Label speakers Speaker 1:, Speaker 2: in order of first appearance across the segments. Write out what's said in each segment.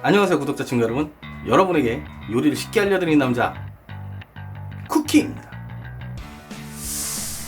Speaker 1: 안녕하세요 구독자 친구 여러분. 여러분에게 요리를 쉽게 알려드리는 남자 쿠키입니다.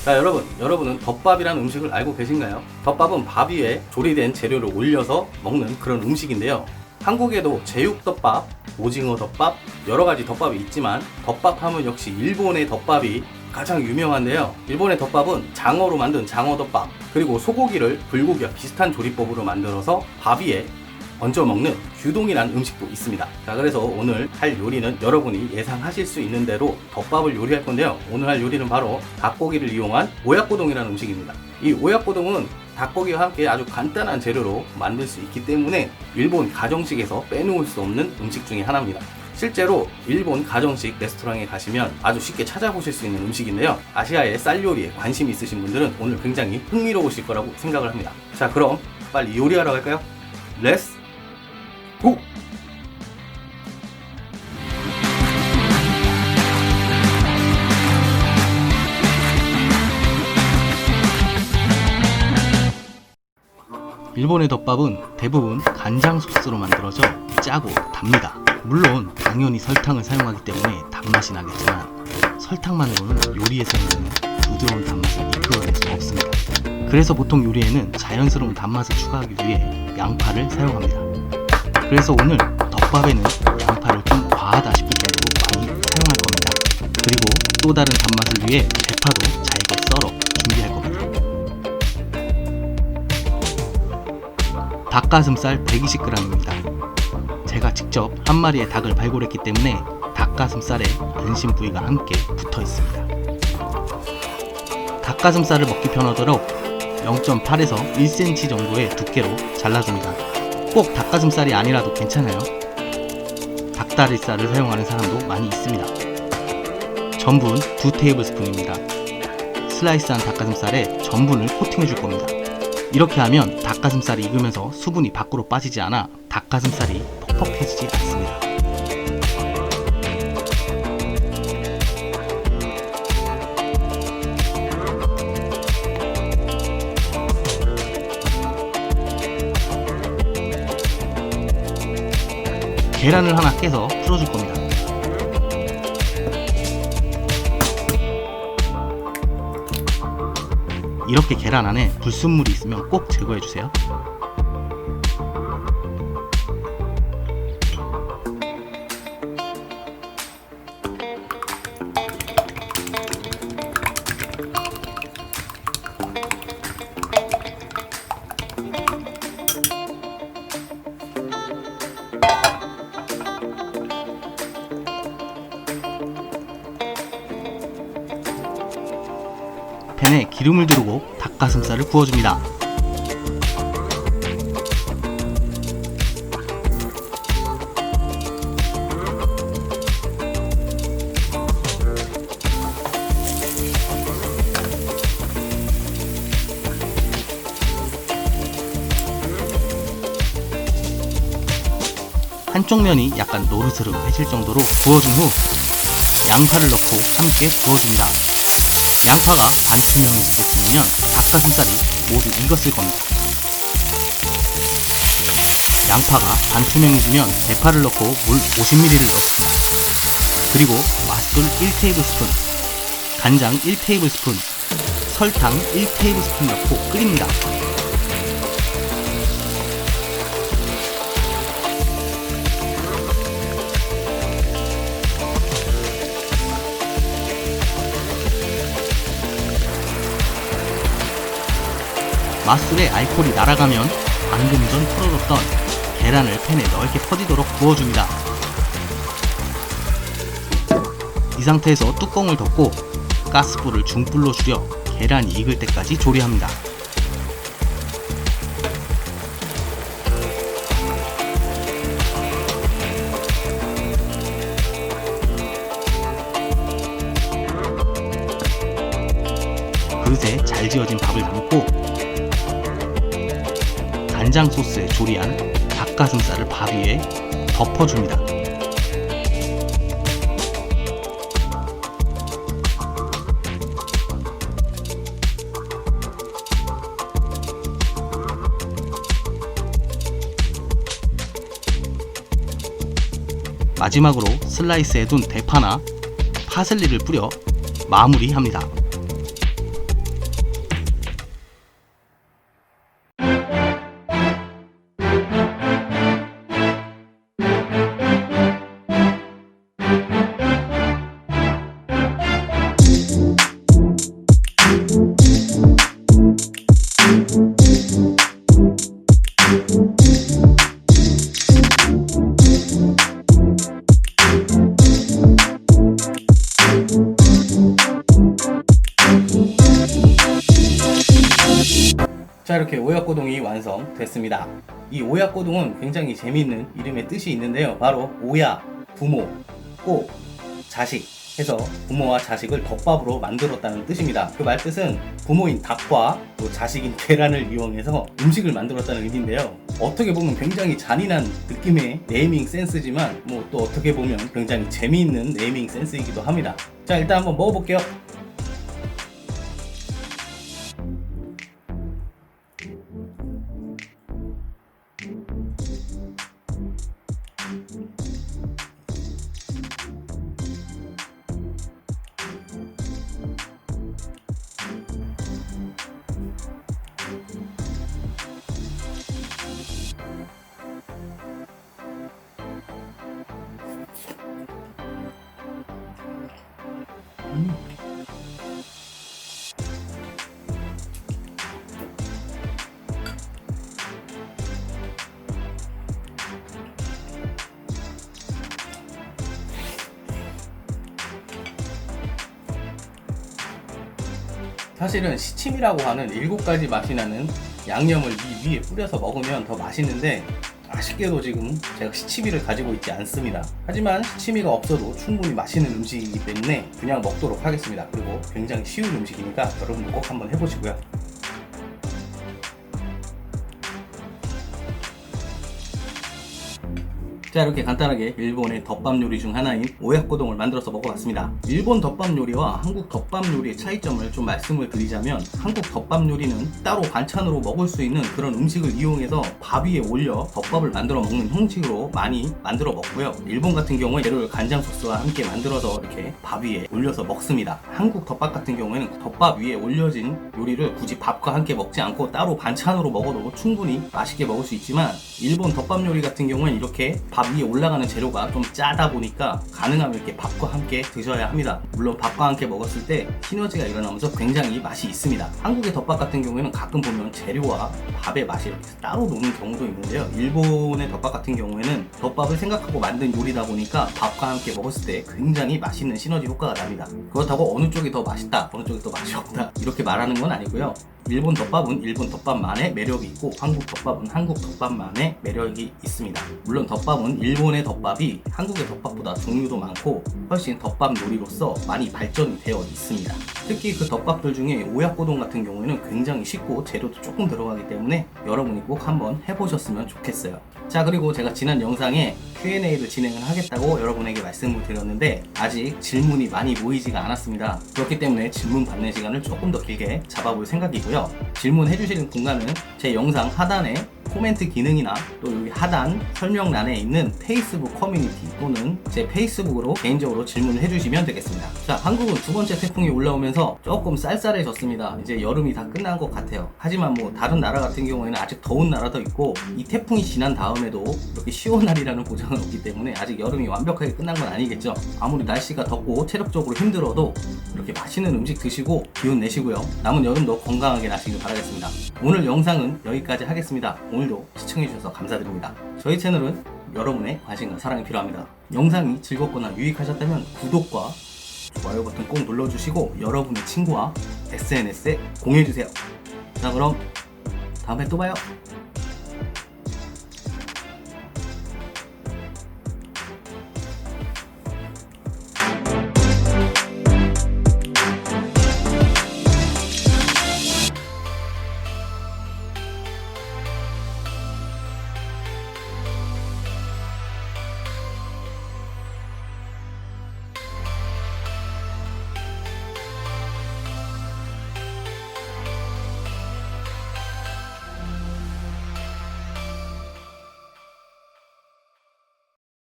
Speaker 1: 자, 여러분은 덮밥이라는 음식을 알고 계신가요? 덮밥은 밥 위에 조리된 재료를 올려서 먹는 그런 음식인데요. 한국에도 제육덮밥, 오징어 덮밥, 여러가지 덮밥이 있지만 덮밥 하면 역시 일본의 덮밥이 가장 유명한데요. 일본의 덮밥은 장어로 만든 장어덮밥, 그리고 소고기를 불고기와 비슷한 조리법으로 만들어서 밥 위에 얹어 먹는 규동이라는 음식도 있습니다. 자, 그래서 오늘 할 요리는 여러분이 예상하실 수 있는 대로 덮밥을 요리할 건데요. 오늘 할 요리는 바로 닭고기를 이용한 오야코동이라는 음식입니다. 이 오야코동은 닭고기와 함께 아주 간단한 재료로 만들 수 있기 때문에 일본 가정식에서 빼놓을 수 없는 음식 중에 하나입니다. 실제로 일본 가정식 레스토랑에 가시면 아주 쉽게 찾아보실 수 있는 음식인데요. 아시아의 쌀 요리에 관심이 있으신 분들은 오늘 굉장히 흥미로우실 거라고 생각을 합니다. 자, 그럼 빨리 요리하러 갈까요? 렛츠 고! 일본의 덮밥은 대부분 간장 소스로 만들어져 짜고 답니다. 물론 당연히 설탕을 사용하기 때문에 단맛이 나겠지만 설탕만으로는 요리에 사용되는 부드러운 단맛을 이끌어낼 수 없습니다. 그래서 보통 요리에는 자연스러운 단맛을 추가하기 위해 양파를 사용합니다. 그래서 오늘 덮밥에는 양파를 좀 과하다 싶을 정도로 많이 사용할 겁니다. 그리고 또 다른 단맛을 위해 대파도 잘게 썰어 준비할 겁니다. 닭가슴살 120g입니다. 제가 직접 한 마리의 닭을 발굴했기 때문에 닭가슴살에 안심 부위가 함께 붙어 있습니다. 닭가슴살을 먹기 편하도록 0.8에서 1cm 정도의 두께로 잘라줍니다. 꼭 닭가슴살이 아니라도 괜찮아요. 닭다리살을 사용하는 사람도 많이 있습니다. 전분 2테이블스푼입니다. 슬라이스한 닭가슴살에 전분을 코팅해 줄 겁니다. 이렇게 하면 닭가슴살이 익으면서 수분이 밖으로 빠지지 않아 닭가슴살이 퍽퍽해지지 않습니다. 계란을 하나 깨서 풀어줄 겁니다. 이렇게 계란 안에 불순물이 있으면 꼭 제거해주세요. 팬에 기름을 두르고 닭가슴살을 구워줍니다. 한쪽 면이 약간 노르스름해질 정도로 구워준 후 양파를 넣고 함께 구워줍니다. 양파가 반투명해질 때쯤이면 닭가슴살이 모두 익었을 겁니다. 양파가 반투명해지면 대파를 넣고 물 50ml를 넣습니다. 그리고 맛술 1테이블스푼, 간장 1테이블스푼, 설탕 1테이블스푼 넣고 끓입니다. 맛술에 알코올이 날아가면 방금 전 풀어뒀던 계란을 팬에 넓게 퍼지도록 구워줍니다. 이 상태에서 뚜껑을 덮고 가스불을 중불로 줄여 계란이 익을 때까지 조리합니다. 그릇에 잘 지어진 밥을 담고 간장 소스에 조리한 닭가슴살을 밥 위에 덮어줍니다. 마지막으로 슬라이스해둔 대파나 파슬리를 뿌려 마무리합니다. 자, 이렇게 오약고동이 완성됐습니다. 이 오약고동은 굉장히 재미있는 이름의 뜻이 있는데요. 바로 오야, 부모, 고, 자식 해서 부모와 자식을 덮밥으로 만들었다는 뜻입니다. 그 말뜻은 부모인 닭과 또 자식인 계란을 이용해서 음식을 만들었다는 의미인데요. 어떻게 보면 굉장히 잔인한 느낌의 네이밍 센스지만 뭐 또 어떻게 보면 굉장히 재미있는 네이밍 센스이기도 합니다. 자, 일단 한번 먹어볼게요. 사실은 시침이라고 하는 7가지 맛이 나는 양념을 이 위에 뿌려서 먹으면 더 맛있는데 아쉽게도 지금 제가 시치미를 가지고 있지 않습니다. 하지만 시치미가 없어도 충분히 맛있는 음식이기 때문에 그냥 먹도록 하겠습니다. 그리고 굉장히 쉬운 음식이니까 여러분도 꼭 한번 해보시고요. 자, 이렇게 간단하게 일본의 덮밥 요리 중 하나인 오야코동을 만들어서 먹어봤습니다. 일본 덮밥 요리와 한국 덮밥 요리의 차이점을 좀 말씀을 드리자면, 한국 덮밥 요리는 따로 반찬으로 먹을 수 있는 그런 음식을 이용해서 밥 위에 올려 덮밥을 만들어 먹는 형식으로 많이 만들어 먹고요. 일본 같은 경우에 재료를 간장 소스와 함께 만들어서 이렇게 밥 위에 올려서 먹습니다. 한국 덮밥 같은 경우에는 덮밥 위에 올려진 요리를 굳이 밥과 함께 먹지 않고 따로 반찬으로 먹어도 충분히 맛있게 먹을 수 있지만, 일본 덮밥 요리 같은 경우에는 이렇게 밥 위에 올라가는 재료가 좀 짜다 보니까 가능하면 이렇게 밥과 함께 드셔야 합니다. 물론 밥과 함께 먹었을 때 시너지가 일어나면서 굉장히 맛이 있습니다. 한국의 덮밥 같은 경우에는 가끔 보면 재료와 밥의 맛이 이렇게 따로 노는 경우도 있는데요. 일본의 덮밥 같은 경우에는 덮밥을 생각하고 만든 요리다 보니까 밥과 함께 먹었을 때 굉장히 맛있는 시너지 효과가 납니다. 그렇다고 어느 쪽이 더 맛있다, 어느 쪽이 더 맛이 없다 이렇게 말하는 건 아니고요. 일본 덮밥은 일본 덮밥만의 매력이 있고, 한국 덮밥은 한국 덮밥만의 매력이 있습니다. 물론 덮밥은 일본의 덮밥이 한국의 덮밥보다 종류도 많고 훨씬 덮밥 요리로서 많이 발전이 되어 있습니다. 특히 그 덮밥들 중에 오야코동 같은 경우에는 굉장히 쉽고 재료도 조금 들어가기 때문에 여러분이 꼭 한번 해보셨으면 좋겠어요. 자, 그리고 제가 지난 영상에 Q&A를 진행을 하겠다고 여러분에게 말씀을 드렸는데 아직 질문이 많이 모이지가 않았습니다. 그렇기 때문에 질문 받는 시간을 조금 더 길게 잡아볼 생각이고요. 질문해 주시는 공간은 제 영상 하단에 코멘트 기능이나 또 여기 하단 설명란에 있는 페이스북 커뮤니티 또는 제 페이스북으로 개인적으로 질문을 해주시면 되겠습니다. 자, 한국은 두 번째 태풍이 올라오면서 조금 쌀쌀해졌습니다. 이제 여름이 다 끝난 것 같아요. 하지만 뭐 다른 나라 같은 경우에는 아직 더운 나라도 있고, 이 태풍이 지난 다음에도 이렇게 시원하리라는 보장은 없기 때문에 아직 여름이 완벽하게 끝난 건 아니겠죠. 아무리 날씨가 덥고 체력적으로 힘들어도 이렇게 맛있는 음식 드시고 기운 내시고요. 남은 여름도 건강하게 나시길 바라겠습니다. 오늘 영상은 여기까지 하겠습니다. 오늘도 시청해주셔서 감사드립니다. 저희 채널은 여러분의 관심과 사랑이 필요합니다. 영상이 즐겁거나 유익하셨다면 구독과 좋아요 버튼 꼭 눌러주시고 여러분의 친구와 SNS에 공유해주세요. 자, 그럼 다음에 또 봐요.